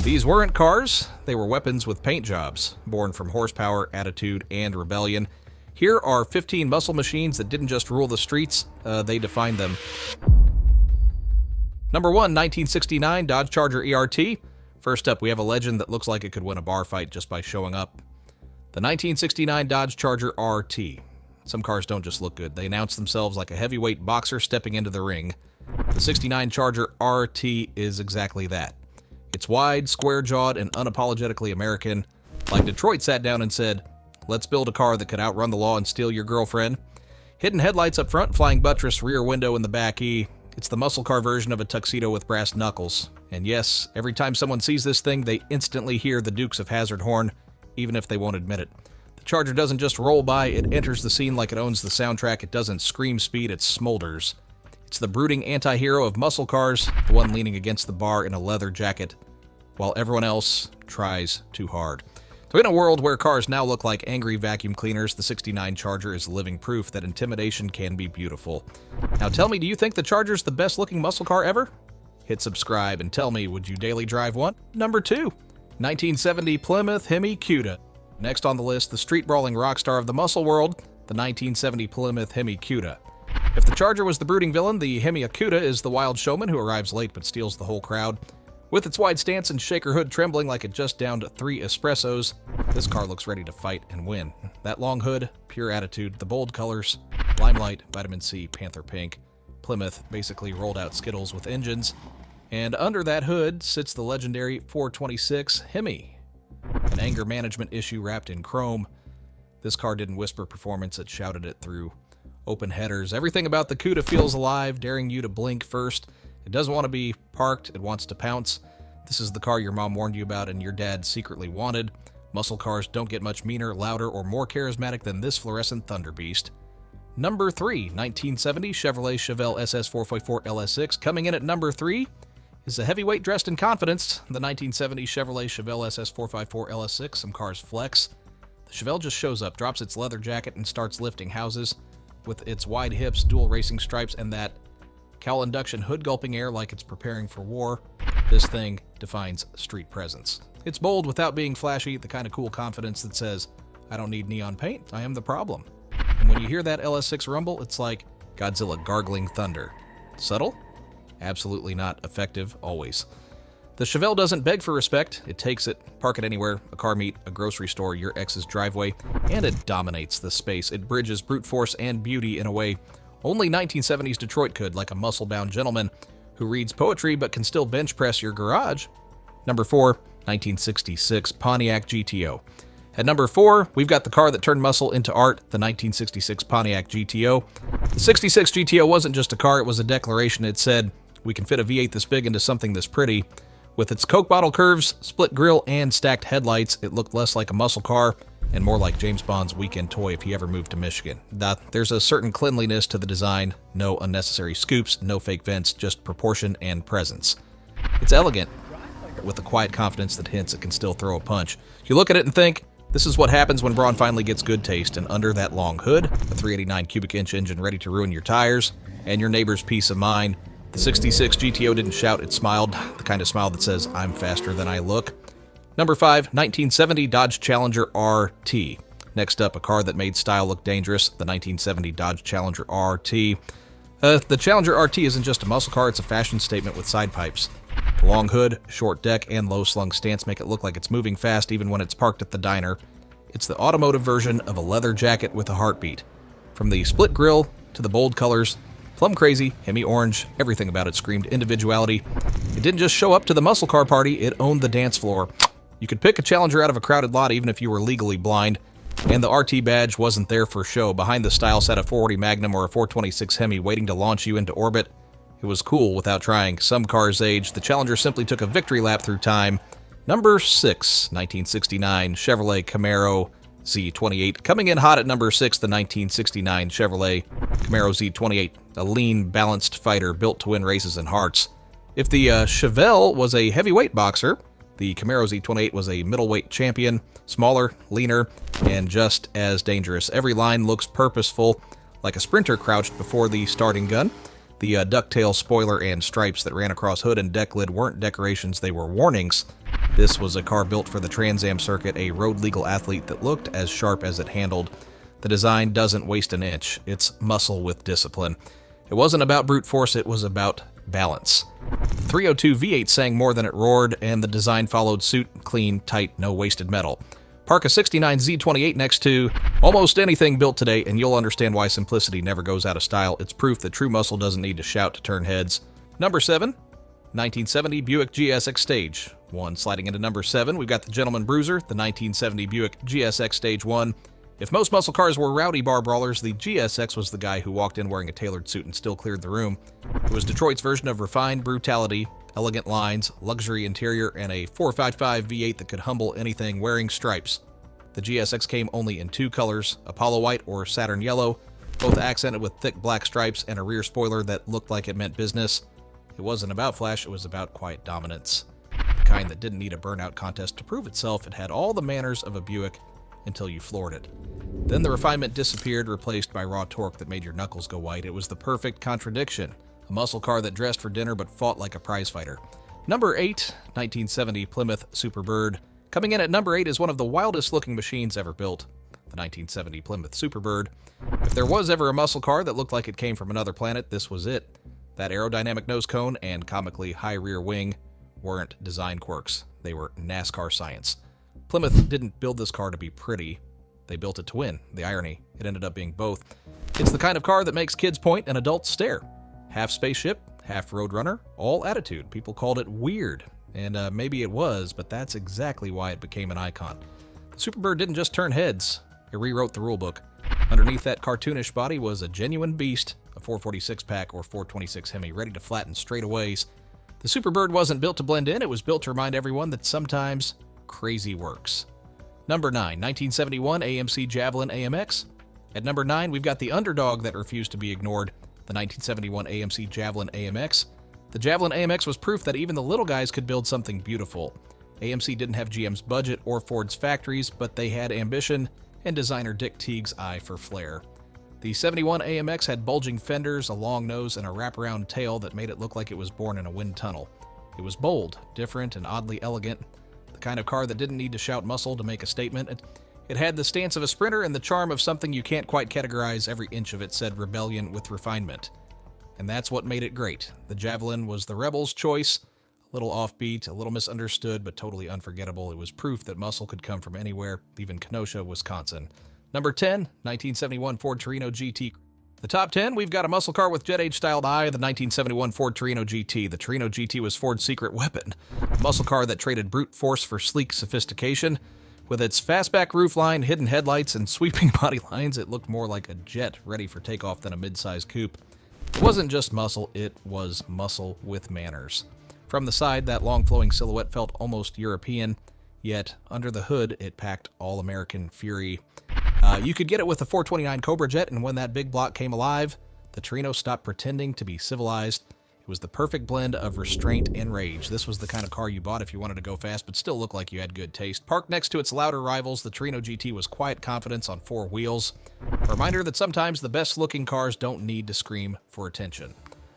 These weren't cars, they were weapons with paint jobs, born from horsepower, attitude, and rebellion. Here are 15 muscle machines that didn't just rule the streets, they defined them. Number 1, 1969 Dodge Charger ERT. First up, we have a legend that looks like it could win a bar fight just by showing up. The 1969 Dodge Charger RT. Some cars don't just look good, they announce themselves like a heavyweight boxer stepping into the ring. The 69 Charger RT is exactly that. It's wide, square-jawed, and unapologetically American. Like Detroit sat down and said, let's build a car that could outrun the law and steal your girlfriend. Hidden headlights up front, flying buttress, rear window in the back E. It's the muscle car version of a tuxedo with brass knuckles. And yes, every time someone sees this thing, they instantly hear the Dukes of Hazzard horn, even if they won't admit it. The Charger doesn't just roll by, it enters the scene like it owns the soundtrack. It doesn't scream speed, it smolders. It's the brooding anti-hero of muscle cars, the one leaning against the bar in a leather jacket, while everyone else tries too hard. So in a world where cars now look like angry vacuum cleaners, the 69 Charger is living proof that intimidation can be beautiful. Now tell me, do you think the Charger's the best looking muscle car ever? Hit subscribe and tell me, would you daily drive one? Number 2, 1970 Plymouth Hemi Cuda. Next on the list, the street-brawling rock star of the muscle world, the 1970 Plymouth Hemi Cuda. If the Charger was the brooding villain, the Hemi Cuda is the wild showman who arrives late but steals the whole crowd. With its wide stance and shaker hood trembling like it just downed 3 espressos, this car looks ready to fight and win. That long hood, pure attitude, the bold colors, limelight, vitamin C, panther pink. Plymouth basically rolled out Skittles with engines. And under that hood sits the legendary 426 Hemi, an anger management issue wrapped in chrome. This car didn't whisper performance, it shouted it through. Open headers, everything about the Cuda feels alive, daring you to blink first. It doesn't want to be parked, it wants to pounce. This is the car your mom warned you about and your dad secretly wanted. Muscle cars don't get much meaner, louder, or more charismatic than this fluorescent thunder beast. Number 3, 1970 Chevrolet Chevelle SS454 LS6. Coming in at number 3 is a heavyweight dressed in confidence, the 1970 Chevrolet Chevelle SS454 LS6. Some cars flex. The Chevelle just shows up, drops its leather jacket, and starts lifting houses. With its wide hips, dual racing stripes, and that cowl induction hood gulping air like it's preparing for war, this thing defines street presence. It's bold without being flashy, the kind of cool confidence that says, I don't need neon paint, I am the problem. And when you hear that LS6 rumble, it's like Godzilla gargling thunder. Subtle? Absolutely not. Effective, always. The Chevelle doesn't beg for respect, it takes it, park it anywhere, a car meet, a grocery store, your ex's driveway, and it dominates the space. It bridges brute force and beauty in a way only 1970s Detroit could, like a muscle-bound gentleman who reads poetry but can still bench press your garage. Number 4, 1966 Pontiac GTO. At number 4, we've got the car that turned muscle into art, the 1966 Pontiac GTO. The 66 GTO wasn't just a car, it was a declaration. It said, we can fit a V8 this big into something this pretty. With its Coke bottle curves, split grille, and stacked headlights, it looked less like a muscle car and more like James Bond's weekend toy if he ever moved to Michigan. There's a certain cleanliness to the design, no unnecessary scoops, no fake vents, just proportion and presence. It's elegant, with a quiet confidence that hints it can still throw a punch. You look at it and think, this is what happens when Braun finally gets good taste, and under that long hood, a 389 cubic inch engine ready to ruin your tires, and your neighbor's peace of mind. The 66 GTO didn't shout, it smiled, the kind of smile that says, I'm faster than I look. Number 5, 1970 Dodge Challenger RT. Next up, a car that made style look dangerous, the 1970 Dodge Challenger RT. The Challenger RT isn't just a muscle car, it's a fashion statement with side pipes. The long hood, short deck, and low-slung stance make it look like it's moving fast even when it's parked at the diner. It's the automotive version of a leather jacket with a heartbeat. From the split grille to the bold colors, plum crazy, Hemi orange, everything about it screamed individuality. It didn't just show up to the muscle car party, it owned the dance floor. You could pick a Challenger out of a crowded lot even if you were legally blind. And the RT badge wasn't there for show. Behind the style sat a 440 Magnum or a 426 Hemi waiting to launch you into orbit. It was cool without trying. Some cars age. The Challenger simply took a victory lap through time. Number 6, 1969 Chevrolet Camaro Z28. Coming in hot at number 6, the 1969 Chevrolet Camaro Z28. A lean, balanced fighter built to win races and hearts. If the Chevelle was a heavyweight boxer, the Camaro Z28 was a middleweight champion, smaller, leaner, and just as dangerous. Every line looks purposeful, like a sprinter crouched before the starting gun. The ducktail spoiler and stripes that ran across hood and deck lid weren't decorations, they were warnings. This was a car built for the Trans Am circuit, a road-legal athlete that looked as sharp as it handled. The design doesn't waste an inch. It's muscle with discipline. It wasn't about brute force, it was about balance. 302 V8 sang more than it roared, and the design followed suit, clean, tight, no wasted metal. Park a 69 Z28 next to almost anything built today, and you'll understand why simplicity never goes out of style. It's proof that true muscle doesn't need to shout to turn heads. Number 7, 1970 Buick GSX Stage 1. Sliding into number 7, we've got the Gentleman Bruiser, the 1970 Buick GSX Stage 1. If most muscle cars were rowdy bar brawlers, the GSX was the guy who walked in wearing a tailored suit and still cleared the room. It was Detroit's version of refined brutality, elegant lines, luxury interior, and a 455 V8 that could humble anything wearing stripes. The GSX came only in 2 colors, Apollo White or Saturn Yellow, both accented with thick black stripes and a rear spoiler that looked like it meant business. It wasn't about flash, it was about quiet dominance. The kind that didn't need a burnout contest to prove itself. It had all the manners of a Buick until you floored it. Then the refinement disappeared, replaced by raw torque that made your knuckles go white. It was the perfect contradiction. A muscle car that dressed for dinner but fought like a prizefighter. Number 8, 1970 Plymouth Superbird. Coming in at number 8 is one of the wildest looking machines ever built, the 1970 Plymouth Superbird. If there was ever a muscle car that looked like it came from another planet, this was it. That aerodynamic nose cone and comically high rear wing weren't design quirks. They were NASCAR science. Plymouth didn't build this car to be pretty. They built it to win. The irony, it ended up being both. It's the kind of car that makes kids point and adults stare. Half spaceship, half roadrunner, all attitude. People called it weird. And maybe it was, but that's exactly why it became an icon. The Superbird didn't just turn heads. It rewrote the rulebook. Underneath that cartoonish body was a genuine beast, a 446 pack or 426 Hemi, ready to flatten straightaways. The Superbird wasn't built to blend in, it was built to remind everyone that sometimes crazy works. Number 9, 1971 AMC Javelin AMX. At number 9, we've got the underdog that refused to be ignored, the 1971 AMC Javelin AMX. The Javelin AMX was proof that even the little guys could build something beautiful. AMC didn't have GM's budget or Ford's factories, but they had ambition and designer Dick Teague's eye for flair. The 71 AMX had bulging fenders, a long nose, and a wraparound tail that made it look like it was born in a wind tunnel. It was bold, different, and oddly elegant. The kind of car that didn't need to shout muscle to make a statement. It had the stance of a sprinter and the charm of something you can't quite categorize. Every inch of it said rebellion with refinement. And that's what made it great. The Javelin was the rebel's choice. A little offbeat, a little misunderstood, but totally unforgettable. It was proof that muscle could come from anywhere, even Kenosha, Wisconsin. Number 10, 1971 Ford Torino GT. The top 10, we've got a muscle car with jet age-styled eye, the 1971 Ford Torino GT. The Torino GT was Ford's secret weapon, a muscle car that traded brute force for sleek sophistication. With its fastback roofline, hidden headlights, and sweeping body lines, it looked more like a jet ready for takeoff than a mid-size coupe. It wasn't just muscle, it was muscle with manners. From the side, that long flowing silhouette felt almost European, yet under the hood, it packed all-American fury. You could get it with the 429 Cobra Jet, and when that big block came alive, the Torino stopped pretending to be civilized. It was the perfect blend of restraint and rage. This was the kind of car you bought if you wanted to go fast, but still look like you had good taste. Parked next to its louder rivals, the Torino GT was quiet confidence on 4 wheels. A reminder that sometimes the best-looking cars don't need to scream for attention.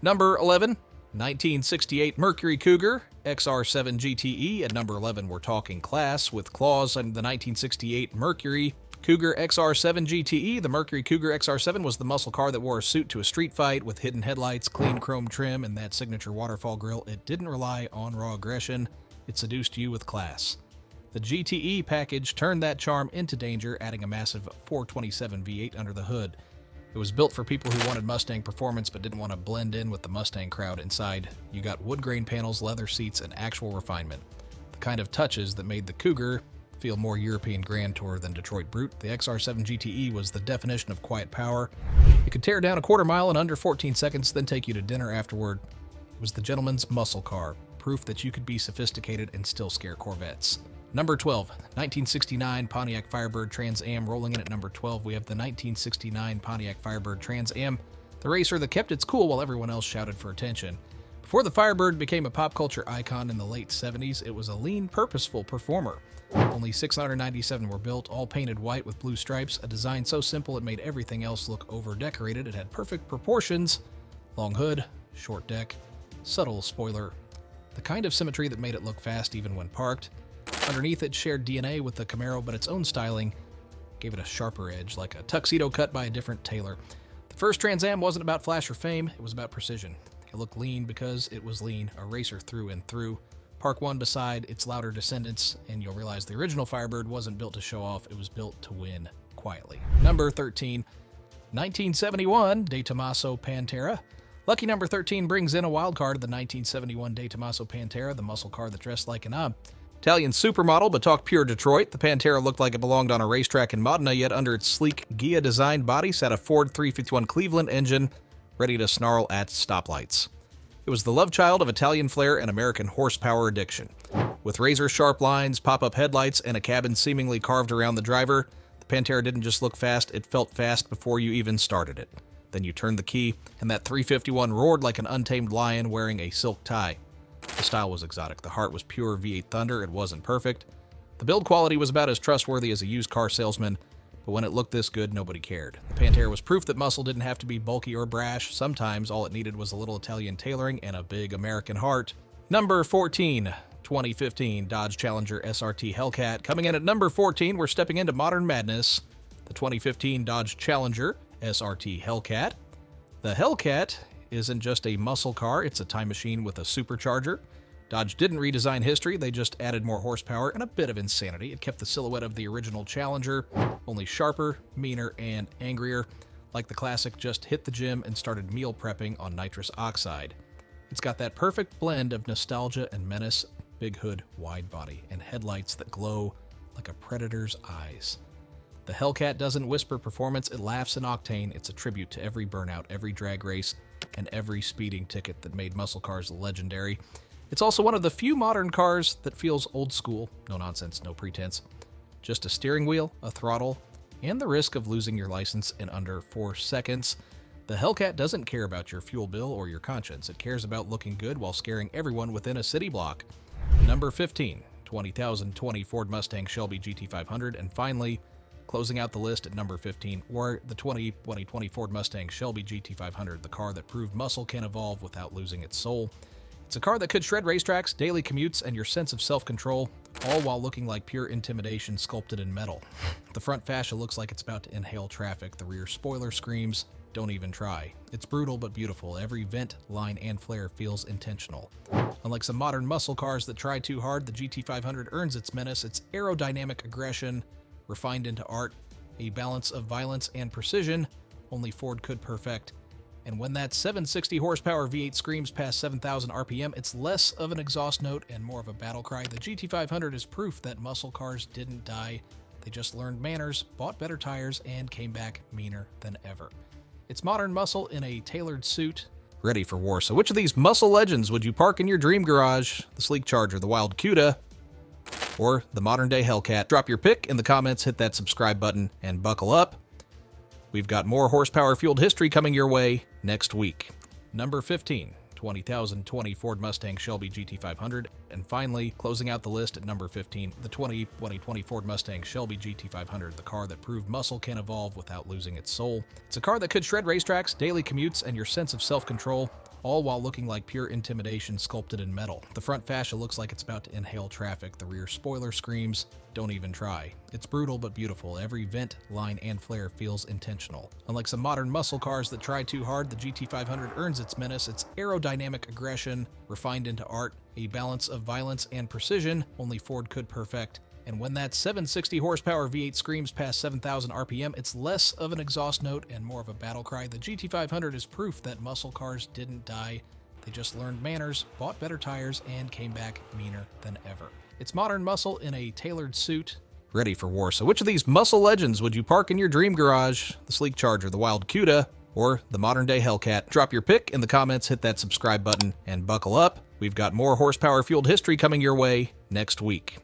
Number 11, 1968 Mercury Cougar XR7 GTE. At number 11, we're talking class with claws on the 1968 Mercury Cougar XR7 GTE. The Mercury Cougar XR7 was the muscle car that wore a suit to a street fight with hidden headlights, clean chrome trim, and that signature waterfall grille. It didn't rely on raw aggression. It seduced you with class. The GTE package turned that charm into danger, adding a massive 427 V8 under the hood. It was built for people who wanted Mustang performance but didn't want to blend in with the Mustang crowd. Inside, you got wood grain panels, leather seats, and actual refinement. The kind of touches that made the Cougar feel more European Grand Tour than Detroit Brute. The XR7 GTE was the definition of quiet power. It could tear down a quarter mile in under 14 seconds, then take you to dinner afterward. It was the gentleman's muscle car, proof that you could be sophisticated and still scare Corvettes. Number 12, 1969 Pontiac Firebird Trans Am. Rolling in at number 12, we have the 1969 Pontiac Firebird Trans Am, the racer that kept its cool while everyone else shouted for attention. Before the Firebird became a pop culture icon in the late 70s, it was a lean, purposeful performer. Only 697 were built, all painted white with blue stripes, a design so simple it made everything else look over-decorated. It had perfect proportions, long hood, short deck, subtle spoiler, the kind of symmetry that made it look fast even when parked. Underneath, it shared DNA with the Camaro, but its own styling gave it a sharper edge, like a tuxedo cut by a different tailor. The first Trans Am wasn't about flash or fame, it was about precision. It looked lean because it was lean, a racer through and through. Park one beside its louder descendants, and you'll realize the original Firebird wasn't built to show off, it was built to win quietly. Number 13, 1971 De Tomaso Pantera. Lucky number 13 brings in a wild card of the 1971 De Tomaso Pantera, the muscle car that dressed like an Italian supermodel, but talk pure Detroit. The Pantera looked like it belonged on a racetrack in Modena, yet under its sleek Ghia-designed body sat a Ford 351 Cleveland engine ready to snarl at stoplights. It was the love child of Italian flair and American horsepower addiction. With razor-sharp lines, pop-up headlights, and a cabin seemingly carved around the driver, the Pantera didn't just look fast, it felt fast before you even started it. Then you turned the key, and that 351 roared like an untamed lion wearing a silk tie. The style was exotic. The heart was pure V8 thunder. It wasn't perfect. The build quality was about as trustworthy as a used car salesman, but when it looked this good, nobody cared. The Pantera was proof that muscle didn't have to be bulky or brash. Sometimes all it needed was a little Italian tailoring and a big American heart. Number 14, 2015 Dodge Challenger SRT Hellcat. Coming in at number 14, we're stepping into modern madness. The 2015 Dodge Challenger SRT Hellcat. The Hellcat isn't just a muscle car, it's a time machine with a supercharger. Dodge didn't redesign history, they just added more horsepower and a bit of insanity. It kept the silhouette of the original Challenger, only sharper, meaner, and angrier. Like the classic, just hit the gym and started meal prepping on nitrous oxide. It's got that perfect blend of nostalgia and menace, big hood, wide body, and headlights that glow like a predator's eyes. The Hellcat doesn't whisper performance, it laughs in octane. It's a tribute to every burnout, every drag race, and every speeding ticket that made muscle cars legendary. It's also one of the few modern cars that feels old school. No nonsense, no pretense. Just a steering wheel, a throttle, and the risk of losing your license in under 4 seconds. The Hellcat doesn't care about your fuel bill or your conscience. It cares about looking good while scaring everyone within a city block. Number 15, 2020 Ford Mustang Shelby GT500. And finally, closing out the list at number 15, were the 2020 Ford Mustang Shelby GT500, the car that proved muscle can evolve without losing its soul. It's a car that could shred racetracks, daily commutes, and your sense of self-control, all while looking like pure intimidation sculpted in metal. The front fascia looks like it's about to inhale traffic. The rear spoiler screams, "Don't even try." It's brutal but beautiful. Every vent, line, and flare feels intentional. Unlike some modern muscle cars that try too hard, the GT500 earns its menace, its aerodynamic aggression, refined into art, a balance of violence and precision only Ford could perfect. And when that 760 horsepower V8 screams past 7,000 RPM, it's less of an exhaust note and more of a battle cry. The GT500 is proof that muscle cars didn't die. They just learned manners, bought better tires, and came back meaner than ever. It's modern muscle in a tailored suit, ready for war. So which of these muscle legends would you park in your dream garage? The sleek Charger, the wild Cuda, or the modern-day Hellcat? Drop your pick in the comments, hit that subscribe button, and buckle up. We've got more horsepower-fueled history coming your way next week. Number 15, 2020 Ford Mustang Shelby GT500. And finally, closing out the list at number 15, the 2020 Ford Mustang Shelby GT500, the car that proved muscle can evolve without losing its soul. It's a car that could shred racetracks, daily commutes, and your sense of self-control, all while looking like pure intimidation sculpted in metal. The front fascia looks like it's about to inhale traffic. The rear spoiler screams, "Don't even try." It's brutal but beautiful. Every vent, line, and flare feels intentional. Unlike some modern muscle cars that try too hard, the GT500 earns its menace, its aerodynamic aggression, refined into art, a balance of violence and precision only Ford could perfect. And when that 760 horsepower V8 screams past 7,000 RPM, it's less of an exhaust note and more of a battle cry. The GT500 is proof that muscle cars didn't die. They just learned manners, bought better tires, and came back meaner than ever. It's modern muscle in a tailored suit, ready for war. So which of these muscle legends would you park in your dream garage? The sleek Charger, the wild Cuda, or the modern-day Hellcat? Drop your pick in the comments, hit that subscribe button, and buckle up. We've got more horsepower-fueled history coming your way next week.